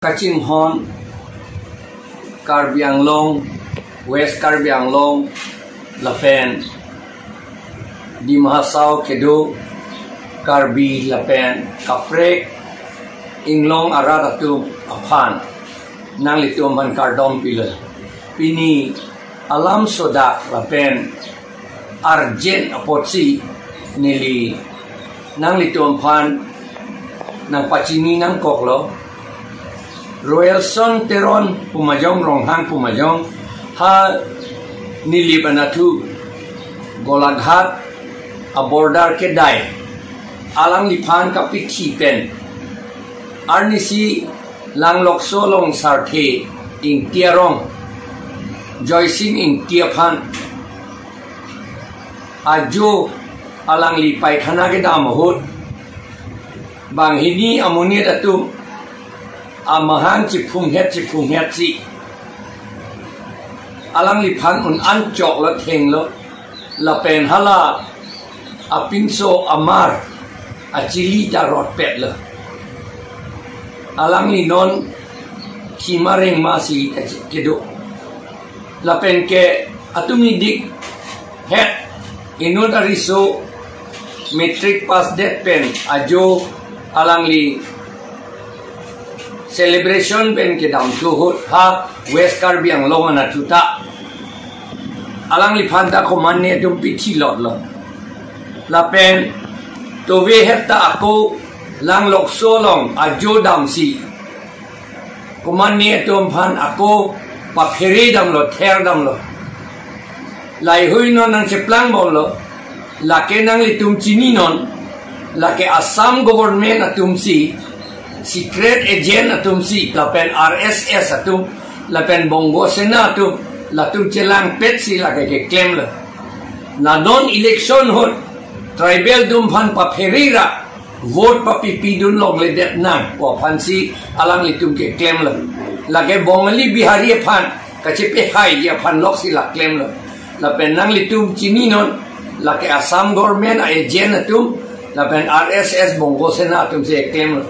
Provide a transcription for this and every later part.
Kachin Hon, Karbi Anglong, West Karbi Anglong, Lapen, di Mahasau Kedo, Karbi Lapen, Kaprek, Inglong Araratum Apan, Nang Litum Kardom Pila, Pini Alam Soda Lapen, Arjen Apotsi, Nili, Nang Litum Pan, Nang Pachini Nang Koklo, Royal Son Teron Pumajong Ronghang Pumajong Ha Nili Banatu Golaghat Abordar Kedai Alang Lipan Kapiti Pen Arnisi Lang Lokso Long Sarte Ing Tiarong Joycing Ing Tiapan Ajo Alang Lipai Kanageda Mahut Bang Hini Amuni Datum Amahan Cipung Het Si Alang Lipan Un Ancok La Teng Lo La Pen Hala Apinso Amar Acili Darot Pet La Alang Linon Kimareng Masi Kedo La Pen Ke Atumidik Het Inun Ariso Metric Pass Det Pen Ajo Alang Li Celebration pen ke dam tuhut ha West Karbi Anglong Anatuta Alang Lipanta Komane tum piti lot lo La pen to we hetta ako lang lokso long ajo dam si Komane tum pan ako pa pheri dam lo ther dam lo Lai hui non nang seplang bol lo La ke nang litum chini non La ke Assam government atum si Secret agent atum si lapen RSS atum lapen Bongo Sena atum latum celang pet si lagi ke claim la na non election hot tribal dum pan pa ferira vote pa pipi dun log le det nang ko pan si alang litum ke claim la lagi Bongali Bihari pan kacepe hai ya pan lok si la claim la lapen nang litum chini non lagi Assam government agent atum lapen RSS Bongo Sena atum si claim la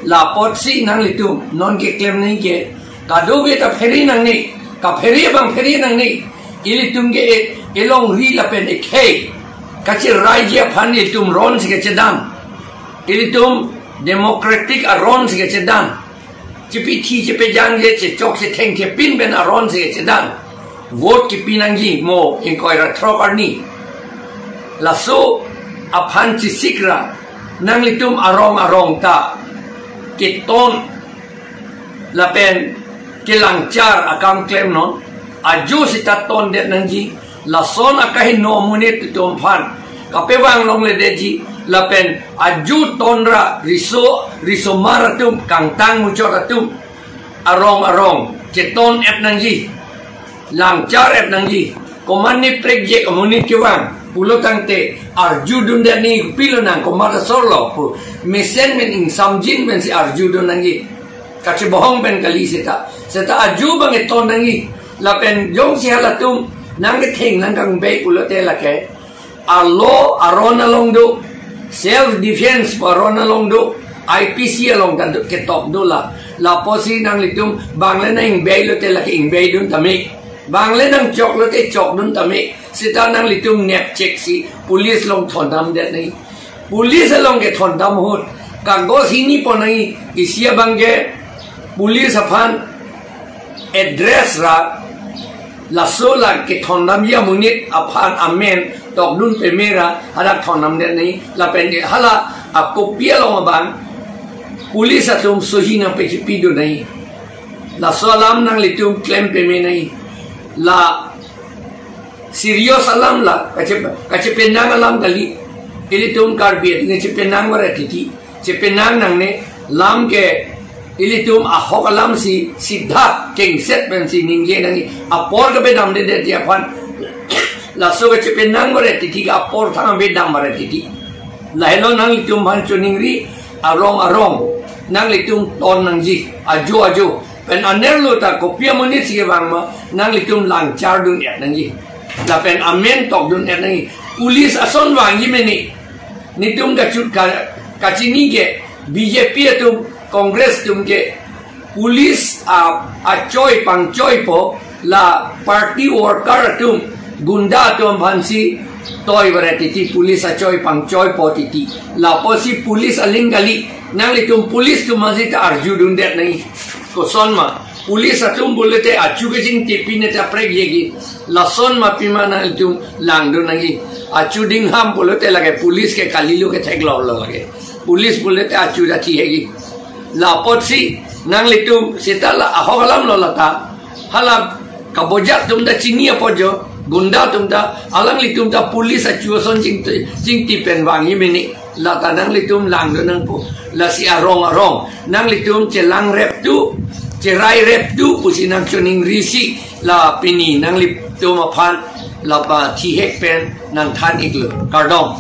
La potsi nang litum non ke claim nahi ke kado ke ta pheri nang ni ka pheri bang pheri nang ni ilitum ke elong ri la pen ekhe kachir raja phan ilitum ron ke chedam ilitum democratic aron ke chedam chipi thi chipe jang ye che chok se theng ke pin ben aron ke chedam vote ki pinangi mo in koi ra throk arni la so aphan chi sikra nang litum arong ta Keton la pen kelangcar akam claim non aju sita ton det nangji la son akahin no munit tom phan kapewang long le deji la pen aju tonra riso maratum kangtang muchoratum arong keton et nangji langcar et nangji komani prejek komunit kewang pulo tangte arju dunda ni pilo nang komara solo pu mesen men ing samjin men si arju dun nangi kache bohong ben kali seta arju bang eton nangi lapen jong si halatum nang theng nang kang be pulo te la ke allo arona long do self defense arona long do IPC along kan ke top do la posi nang litum bangle nang be lo te la ke ing be dun tami bangle nang chok lo te chok dun tami Sita nang litum net check si police long thondam det nahi police long ke thondam hot kagos hini ponai isia bangge police afan address ra la sola ke thondam ya munit afan amen tok dun pe mera hala thondam det nahi la pen hala ako pia long bang police atum sohina pe pido nahi la solam nang litum claim pe me nahi la Serius alam lah, kace penang alam kali, ili tum karbiet, ini penang waratiti, penang nang ne lam ke, ili tum ahok alam si siddha kengset ben si ningge nangi, apor ke bedam de tiapan, laso kace penang waratiti ka apor thang bedam waratiti, lahelo nang litum bancho ningri arong, nang litum ton nangji, ajo, pen anerlo ta kopia monit si bang ma, nang litum langcar dunia nangji. Lapen amen tok dun nai pulis ason wangi meni nitum kachut kachini ke BJP tum Kongres tum ke police आ चोय पंग चोय पो ला party worker तुम गुंडा तुम Bhansi toy berarti pulis acoy pang coy potiti la posi pulis aling gali nang litum pulis tu masih ta arju dundet nai ko son ma pulis atum bolete acu ke jing tipi ne ta preg yegi la son ma pima nang litum lang do nai acu ding ham bolete lage pulis ke kalilu ke thek lo lage pulis bolete acu dati hegi la posi nang litum sitala ahogalam lo lata halam kabojak tum da chini apojo gunda tum da alang litum da pulis acu son jing tipen wangi mini la tanang litum lang do nang po la si arong nang litum celang rep tu cerai rep tu pusi nang choning risi la pini nang litum apan la pa thi hek pen nang than iklo kardom